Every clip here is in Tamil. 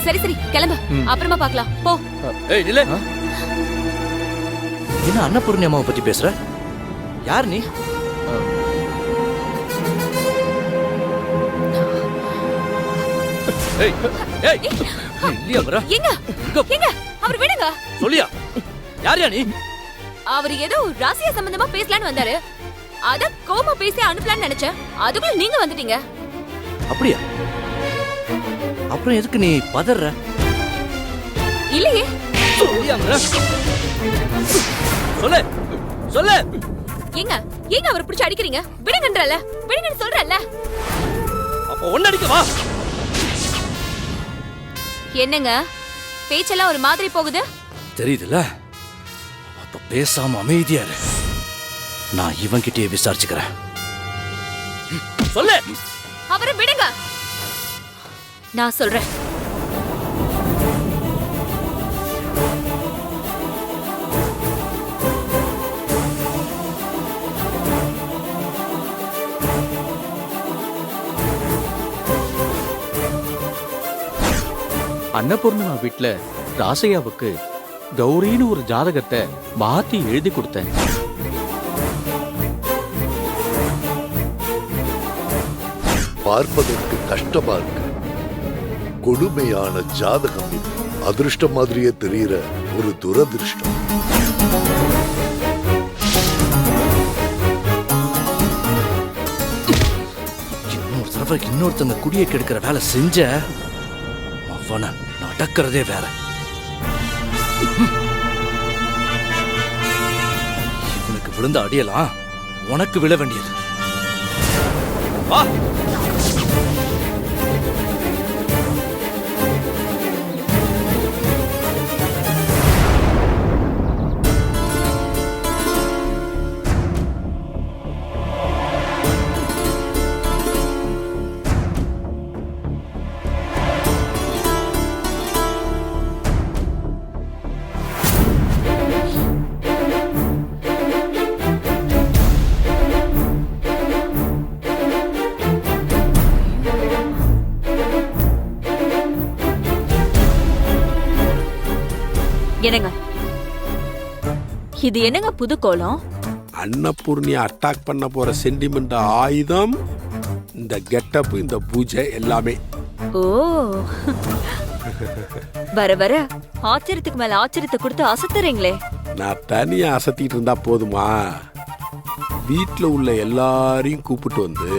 சரி சரி கிளம்பு, அப்புறமா பார்க்கலாம் போ. ஏய் நில்ல. என்ன அன்னபூர்ணி அம்மாவை பத்தி பேசுற? யார் நீ? ஏய் ஏய் இல்லையா வர? எங்க எங்க அவர் விடுங்க. சொல்லியா யாரியா நீ? அவர் ஏதோ ராசியா சம்பந்தமா பேசலான்னு வந்தாரு. அத கோமா பேசி அனுப்பலான்னு நினைச்சேன். அதுக்குள்ள நீங்க வந்துட்டீங்க. அப்படியா? அப்புறம் எதுக்கு நீ பதற? இல்லையே. சொல்லியா வர? சொல்லு சொல்லு. எங்க எங்க அவர் பிடிச்சு அடிக்கிறீங்க? விடுங்கன்றல, விடுங்கன்னு சொல்றல. அப்ப ஒண்ணு அடிக்க வா. என்னங்க பேச்செல்லாம் ஒரு மாதிரி போகுது? தெரியுதுல? அப்ப பேசாம அமைதியா இரு. நான் இவன்கிட்டயே விசாரிச்சுக்கிறேன். சொல்லு. அவரை விடுங்க. நான் சொல்றேன். அன்னபூர்ணிமா வீட்டுல ராசையாவுக்கு கௌரின்னு ஒரு ஜாதகத்தை மாத்தி எழுதி கொடுத்தேன். பார்ப்பதற்கு கஷ்டமா இருக்கு. கொடுமையான ஜாதகம் இது. அதிர்ஷ்டம் மாதிரியே தெரிகிற ஒரு துரதிருஷ்டம். இன்னொரு தடவை இன்னொருத்தங்க குடியை கெடுக்கிற வேலை செஞ்ச அவனை நடக்கிறதே வேற. இவனுக்கு விழுந்த அடியலாம் உனக்கு விழ வேண்டியது. வா. என்னங்க இது? என்னங்க புது கோலம்? அன்னபூர்ணி அட்டாக் பண்ண போற சென்டிமெண்ட் ஆயுதம் இந்த கெட்டப், இந்த பூஜை எல்லாமே. ஓ வர வர ஆச்சரியத்துக்கு மேல ஆச்சரியத்தை கொடுத்து அசத்துறீங்களே. நான் தனியா அசத்திட்டு இருந்தா போதுமா? வீட்டுல உள்ள எல்லாரையும் கூப்பிட்டு வந்து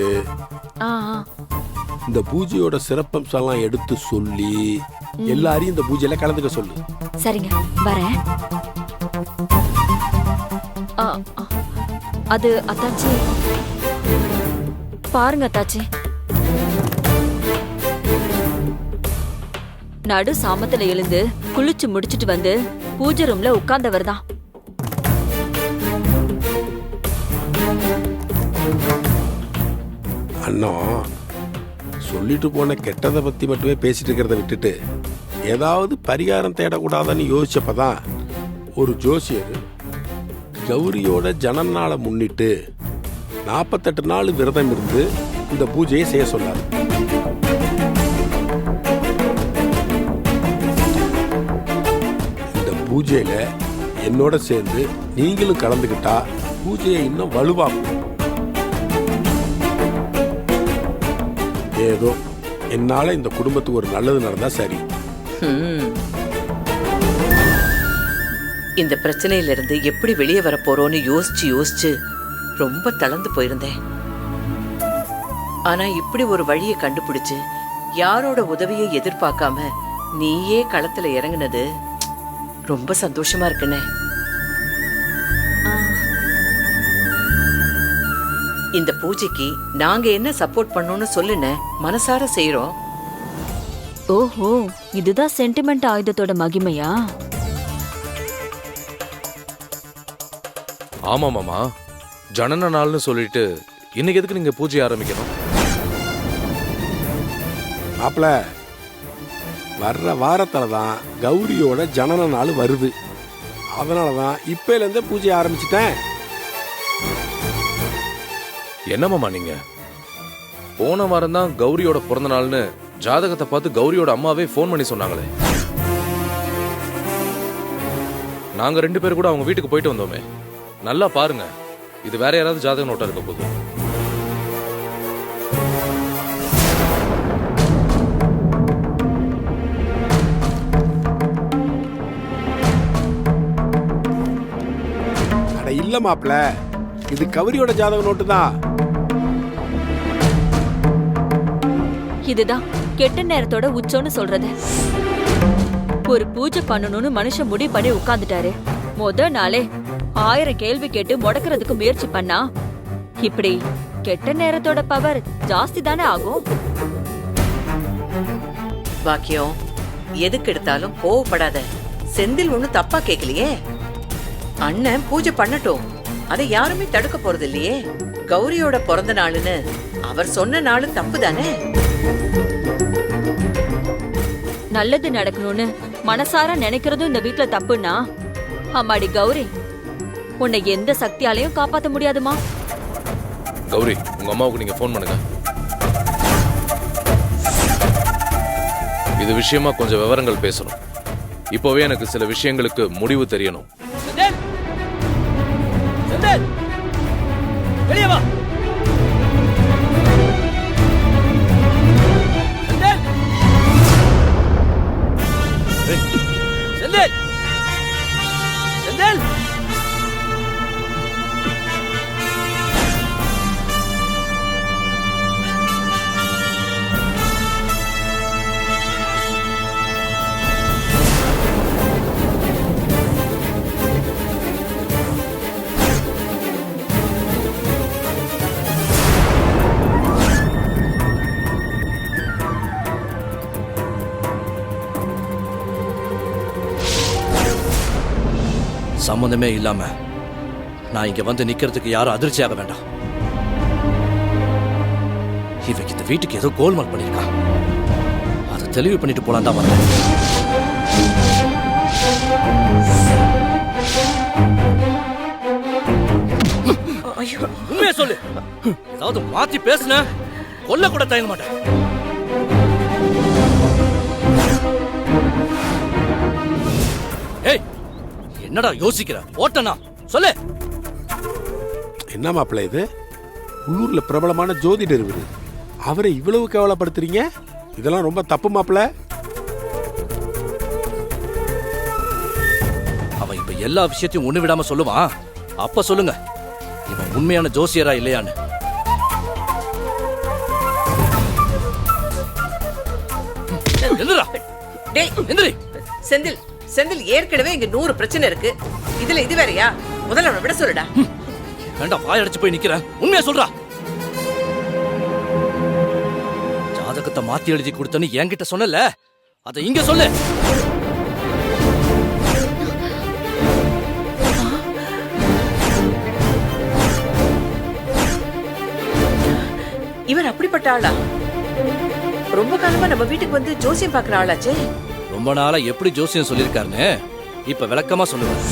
இந்த பூஜையோட சிறப்பம்சம் எடுத்து சொல்லி எல்லாரையும் இந்த பூஜையில கலந்துக்க சொல்லு. சரிங்க வரேன். அது அத்தாச்சி பாருங்க அத்தாச்சி, நடு சாமத்துல எழுந்து குளிச்சு முடிச்சிட்டு வந்து பூஜை ரூம்ல உட்கார்ந்தவர் தான். அண்ணா சொல்லிட்டு போன கெட்டதை பத்தி மட்டுமே பேசிட்டு இருக்கிறத விட்டுட்டு ஏதாவது பரிகாரம் தேடக்கூடாதான்னு யோசிச்சப்பதான் ஒரு ஜோசியர் கௌரியோட ஜனநாளை முன்னிட்டு 48 நாள் விரதம் இருந்து இந்த பூஜையை செய்ய சொன்னார். இந்த பூஜையில என்னோட சேர்ந்து நீங்களும் கலந்துக்கிட்டா பூஜையை இன்னும் வலுவாக்கும். ஏதோ என்னால இந்த குடும்பத்துக்கு ஒரு நல்லது நடந்தா சரி. இந்த பிரச்சனையில இருந்து எப்படி வெளியே வர போறோம்னு யோசிச்சு யோசிச்சு ரொம்ப தளர்ந்து போயிருந்தேன். ஆனா இப்படி ஒரு வழியை கண்டுபிடிச்சு யாரோட உதவியை எதிர்பார்க்காம நீயே களத்துல இறங்குனது ரொம்ப சந்தோஷமா இருக்குண்ணே. இந்த பூஜைக்கு நாங்க என்ன சப்போர்ட் பண்ணோம்னு சொல்லுன, மனசார செய்யறோம். ஓஹோ, இதுதான் சென்டிமெண்ட் ஆயுதத்தோட மகிமையா? ஆமா மாமா, ஜனன நாள்னு சொல்லிட்டு இன்னைக்கு எதுக்கு நீங்க பூஜை ஆரம்பிக்கணும்? மாப்பிள, வர்ற வாரத்துலதான் கௌரியோட ஜனன நாள் வருது. அதனாலதான் இப்பையில இருந்தே பூஜை ஆரம்பிச்சிட்டேன். என்ன மாமா நீங்க போன வாரம் தான் கௌரியோட பிறந்த நாள்னு ஜாதகத்தை பார்த்து கௌரியோட அம்மாவே ஃபோன் பண்ணி சொன்னாங்களே. நாங்க 2 பேர் கூட அவங்க வீட்டுக்கு போயிட்டு வந்தோமே. நல்லா பாருங்க, இது வேற யாராவது ஜாதக நோட்டா இருக்க போகுது. அட இல்ல மாப்ள, இது கௌரியோட ஜாதக நோட்டு தான். இதுதான் கெட்ட நேரத்தோட உச்சம்னு சொல்றது. ஒரு பூஜை பண்ணணும்னு மனுஷன் முடிவு பண்ணி உட்கார்ந்துட்டாரு. முத நாளே 1000 கேள்வி கேட்டு முடக்கிறதுக்கு முயற்சி பண்ணா இப்படி கெட்ட நேரத்தோட பவர் ஜாஸ்தி தானே ஆகும். பாக்கியம், எதுக்கு எடுத்தாலும் கோவப்படாத. செந்தில் ஒண்ணு தப்பா கேக்கலையே. அண்ணன் பூஜை பண்ணட்டும், அதை யாருமே தடுக்க போறது இல்லையே. கௌரியோட பிறந்த நாளுன்னு அவர் சொன்ன நாளு தப்பு தானே. நல்லது நடக்கணும்னு மனசார நினைக்கிறதும் இந்த வீட்ல தப்புன்னா, அம்மாடி கௌரி, உன்னை எந்த சக்தியாலையும் காப்பாத்த முடியாதுமா. கௌரி, உங்க அம்மாவுக்கு நீங்க ஃபோன் பண்ணுங்க. இது விஷயமா கொஞ்சம் விவரங்கள் பேசணும். இப்போவே எனக்கு சில விஷயங்களுக்கு முடிவு தெரியணும். வெளியே வா. செந்தில், செந்தில், சம்பந்தமே இல்லாம நான் இங்க வந்து நிக்கிறதுக்கு யாரும் அதிர்ச்சியாக வேண்டாம். இவக்கு இந்த வீட்டுக்கு ஏதோ கோல்மால் பண்ணிருக்கா. அதை தெளிவு பண்ணிட்டு போலாம் தான் வந்தேன். உண்மையை சொல்லு. ஏதாவது மாத்தி பேசுன கொல்ல கூட தயங்க மாட்டேன். ஏய், என்னடா யோசிக்கிற? ஓட்டனா சொல்லு. என்ன மாப்பிள்ள இது? உள்ளூர்ல பிரபலமான ஜோதிடர் இவரு, அவரை இவ்வளவு கேவலப்படுத்துறீங்க? இதெல்லாம் ரொம்ப தப்பு மாப்பிள்ள. அவன் இப்ப எல்லா விஷயத்தையும் ஒண்ணு விடாம சொல்லுவான். அப்ப சொல்லுங்க, இவன் உண்மையான ஜோசியரா இல்லையான்னு. எந்திரா. டேய் எந்திரி. செந்தில், செந்தில் ஏற்கனவே இங்க 100 பிரச்சனை இருக்கு. இதுல இது வேறயா? முதல்ல அவனை விட சொல்லுடா. வேண்டாம், வாய் அடைச்சு போய் நிக்கிறேன். உண்மையா சொல்றா. ஜாதகத்தை மாத்தி எழுதி கொடுத்தன்னு என்கிட்ட சொன்னல, அதை இங்க சொல்லு. இவர் அப்படிப்பட்ட ஆளா? ரொம்ப காலமா நம்ம வீட்டுக்கு வந்து ஜோசியம் பாக்குற ஆளாச்சே. ரொம்ப நாளா எப்படி ஜோசியம் சொல்லிருக்காருன்னு இப்ப விளக்கமா சொல்லுவேன்.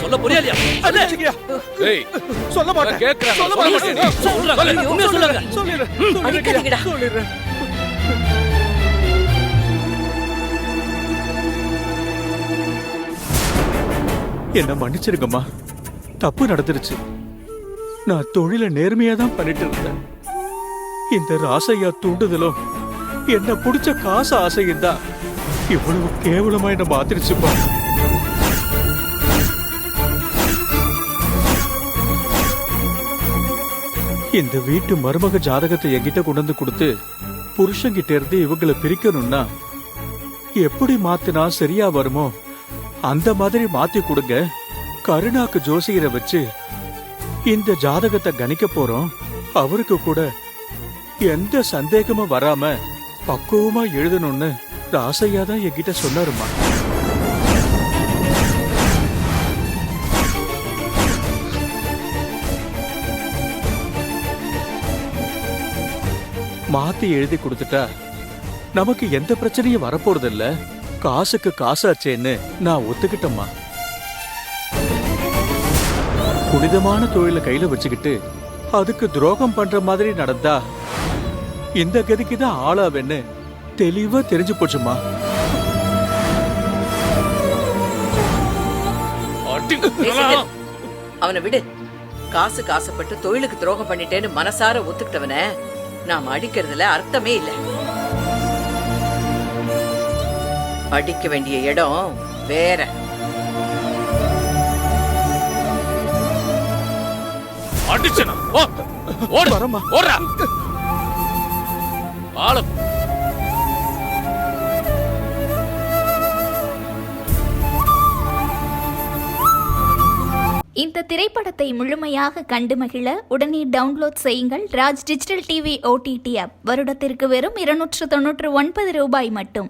சொல்ல புரியலையா? ஏய், சொல்ல மாட்டேன். கேக்குறேன். சொல்ல மாட்டேன். சொல்லுங்க, உண்மையா சொல்லுங்க. அடிக்காதீங்கடா. என்ன மன்னிச்சிருங்கம்மா, தப்பு நடந்துருச்சு. நான் தொழில நேர்மையா தான் பண்ணிட்டு இருந்தேன். இந்த ராசையா தூண்டுதலும் என்ன பிடிச்ச காசு ஆசையும் தான் இவ்வளவு கேவலமா என்ன மாத்திருச்சுப்பா. இந்த வீட்டு மருமக ஜாதகத்தை என்கிட்ட கொண்டு வந்து கொடுத்து புருஷங்கிட்ட இருந்து இவங்களை பிரிக்கணும்னா எப்படி மாத்தினா சரியா வருமோ அந்த மாதிரி மாத்தி கொடுங்க. கருணாக்கு ஜோசியரை வச்சு இந்த ஜாதகத்தை கணிக்க போறோம். அவருக்கு கூட எந்த சந்தேகமும் வராம பக்குவமா எழுதணும்னு ராசையா தான் என்கிட்ட சொன்னாருமா. மாத்தி எழுதி கொடுத்துட்டா நமக்கு எந்த பிரச்சனையும் வரப்போறது இல்ல. காசுக்கு காசாச்சேன்னு நான் ஒத்துக்கிட்டேம்மா. புனிதமான தொழில கையில வச்சுக்கிட்டு அதுக்கு துரோகம் பண்ற மாதிரி நடந்தா இந்த கதிக்கு தான் ஆளாவேன்னு தெளிவா தெரிஞ்சு போச்சுமா. அவனை விடு. காசுக்கு ஆசைப்பட்டு தொழிலுக்கு துரோகம் பண்ணிட்டேன்னு மனசார ஒத்துக்கிட்டவன நாம அடிக்கிறதுல அர்த்தமே இல்ல. அடிக்க வேண்டிய இடம் வேற. அடிச்சனா ஓடு வரமா ஓடுறா ஆள. இந்த திரைப்படத்தை முழுமையாக கண்டு மகிழ உடனே டவுன்லோட் செய்யுங்கள் Raj digital TV OTT app. வருடத்திற்கு வெறும் 299 ரூபாய் மட்டும்.